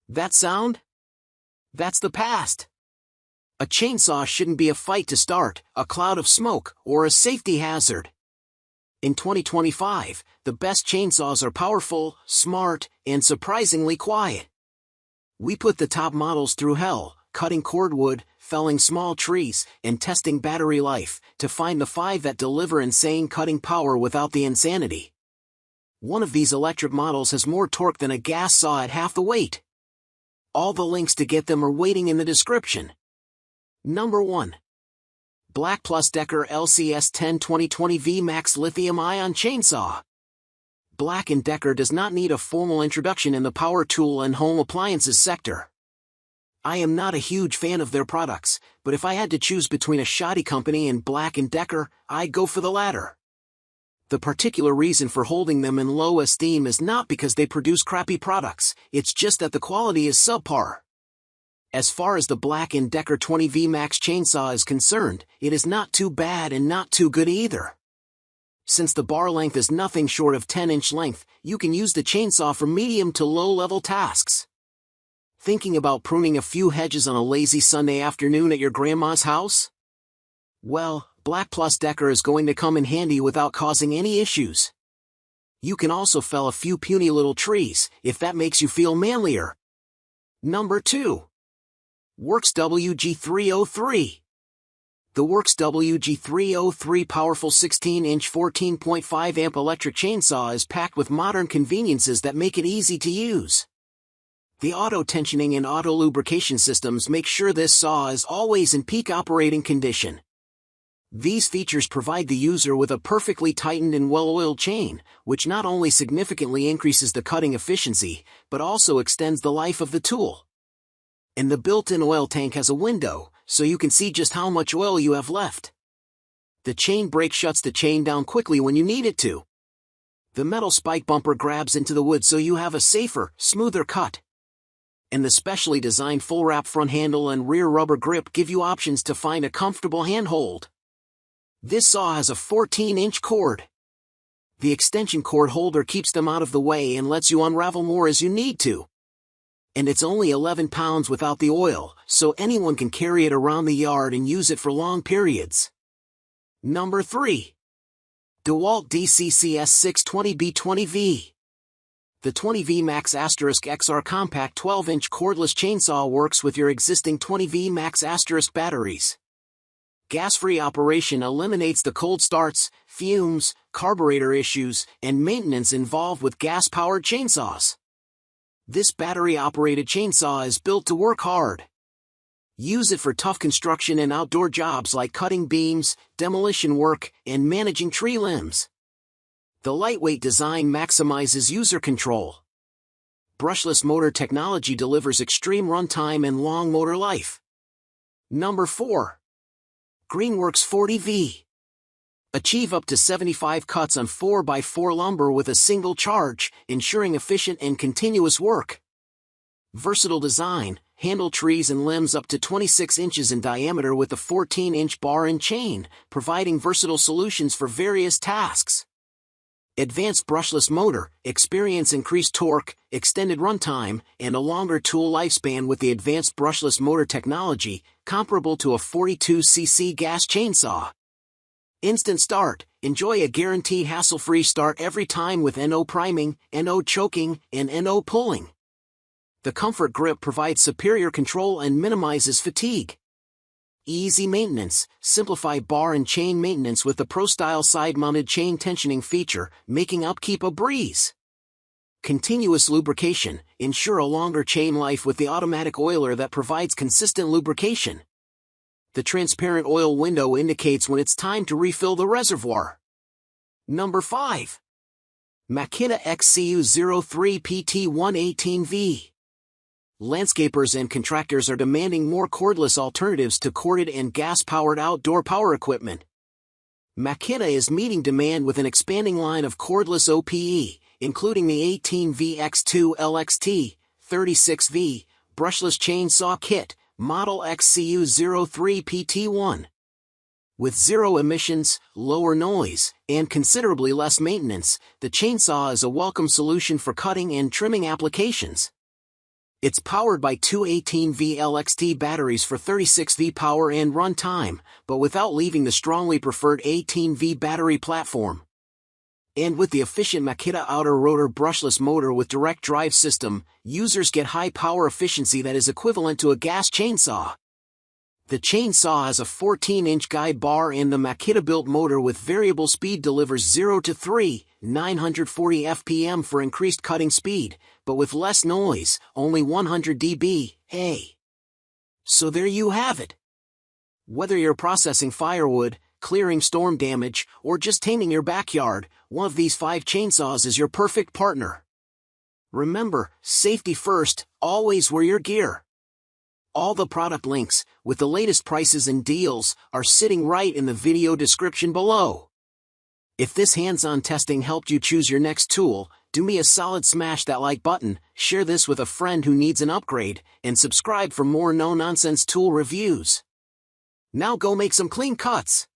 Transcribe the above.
That sound? That's the past. A chainsaw shouldn't be a fight to start, a cloud of smoke, or a safety hazard. In 2025, the best chainsaws are powerful, smart, and surprisingly quiet. We put the top models through hell, cutting cordwood, felling small trees, and testing battery life, to find the 5 that deliver insane cutting power without the insanity. One of these electric models has more torque than a gas saw at half the weight. All the links to get them are waiting in the description. Number 1. Black+Decker LCS10 2020 VMAX Lithium-ion Chainsaw. Black+Decker does not need a formal introduction in the power tool and home appliances sector. I am not a huge fan of their products, but if I had to choose between a shoddy company and Black+Decker, I'd go for the latter. The particular reason for holding them in low esteem is not because they produce crappy products, it's just that the quality is subpar. As far as the Black+Decker 20 VMAX chainsaw is concerned, it is not too bad and not too good either. Since the bar length is nothing short of 10-inch length, you can use the chainsaw for medium to low-level tasks. Thinking about pruning a few hedges on a lazy Sunday afternoon at your grandma's house? Well, Black+Decker is going to come in handy without causing any issues. You can also fell a few puny little trees, if that makes you feel manlier. Number 2. Worx WG303. The Worx WG303 powerful 16-inch 14.5 amp electric chainsaw is packed with modern conveniences that make it easy to use. The auto-tensioning and auto-lubrication systems make sure this saw is always in peak operating condition. These features provide the user with a perfectly tightened and well-oiled chain, which not only significantly increases the cutting efficiency, but also extends the life of the tool. And the built-in oil tank has a window, so you can see just how much oil you have left. The chain brake shuts the chain down quickly when you need it to. The metal spike bumper grabs into the wood so you have a safer, smoother cut. And the specially designed full-wrap front handle and rear rubber grip give you options to find a comfortable handhold. This saw has a 14-inch cord. The extension cord holder keeps them out of the way and lets you unravel more as you need to. And it's only 11 pounds without the oil, so anyone can carry it around the yard and use it for long periods. Number 3. DeWalt DCCS620B20V. The 20V Max *XR compact 12-inch cordless chainsaw works with your existing 20V Max * batteries. Gas-free operation eliminates the cold starts, fumes, carburetor issues, and maintenance involved with gas-powered chainsaws. This battery-operated chainsaw is built to work hard. Use it for tough construction and outdoor jobs like cutting beams, demolition work, and managing tree limbs. The lightweight design maximizes user control. Brushless motor technology delivers extreme runtime and long motor life. Number 4. Greenworks 40V. Achieve up to 75 cuts on 4x4 lumber with a single charge, ensuring efficient and continuous work. Versatile design, handle trees and limbs up to 26 inches in diameter with a 14-inch bar and chain, providing versatile solutions for various tasks. Advanced brushless motor, experience increased torque, extended runtime, and a longer tool lifespan with the advanced brushless motor technology, comparable to a 42cc gas chainsaw. Instant start, enjoy a guaranteed hassle-free start every time with NO priming, NO choking, and NO pulling. The comfort grip provides superior control and minimizes fatigue. Easy maintenance, simplify bar and chain maintenance with the Pro-Style side-mounted chain tensioning feature, making upkeep a breeze. Continuous lubrication, ensure a longer chain life with the automatic oiler that provides consistent lubrication. The transparent oil window indicates when it's time to refill the reservoir. Number 5. Makita XCU03PT1 18V. Landscapers and contractors are demanding more cordless alternatives to corded and gas-powered outdoor power equipment. Makita is meeting demand with an expanding line of cordless OPE, including the 18V X2 LXT, 36V, brushless chainsaw kit, model XCU03PT1. With zero emissions, lower noise, and considerably less maintenance, the chainsaw is a welcome solution for cutting and trimming applications. It's powered by two 18V LXT batteries for 36V power and runtime, but without leaving the strongly preferred 18V battery platform. And with the efficient Makita outer rotor brushless motor with direct drive system, users get high power efficiency that is equivalent to a gas chainsaw. The chainsaw has a 14-inch guide bar and the Makita-built motor with variable speed delivers 0 to 940 fpm for increased cutting speed, but with less noise, only 100 dB. Hey! So there you have it. Whether you're processing firewood, clearing storm damage, or just taming your backyard, one of these 5 chainsaws is your perfect partner. Remember, safety first, always wear your gear. All the product links, with the latest prices and deals, are sitting right in the video description below. If this hands-on testing helped you choose your next tool, do me a solid, smash that like button, share this with a friend who needs an upgrade, and subscribe for more no-nonsense tool reviews. Now go make some clean cuts.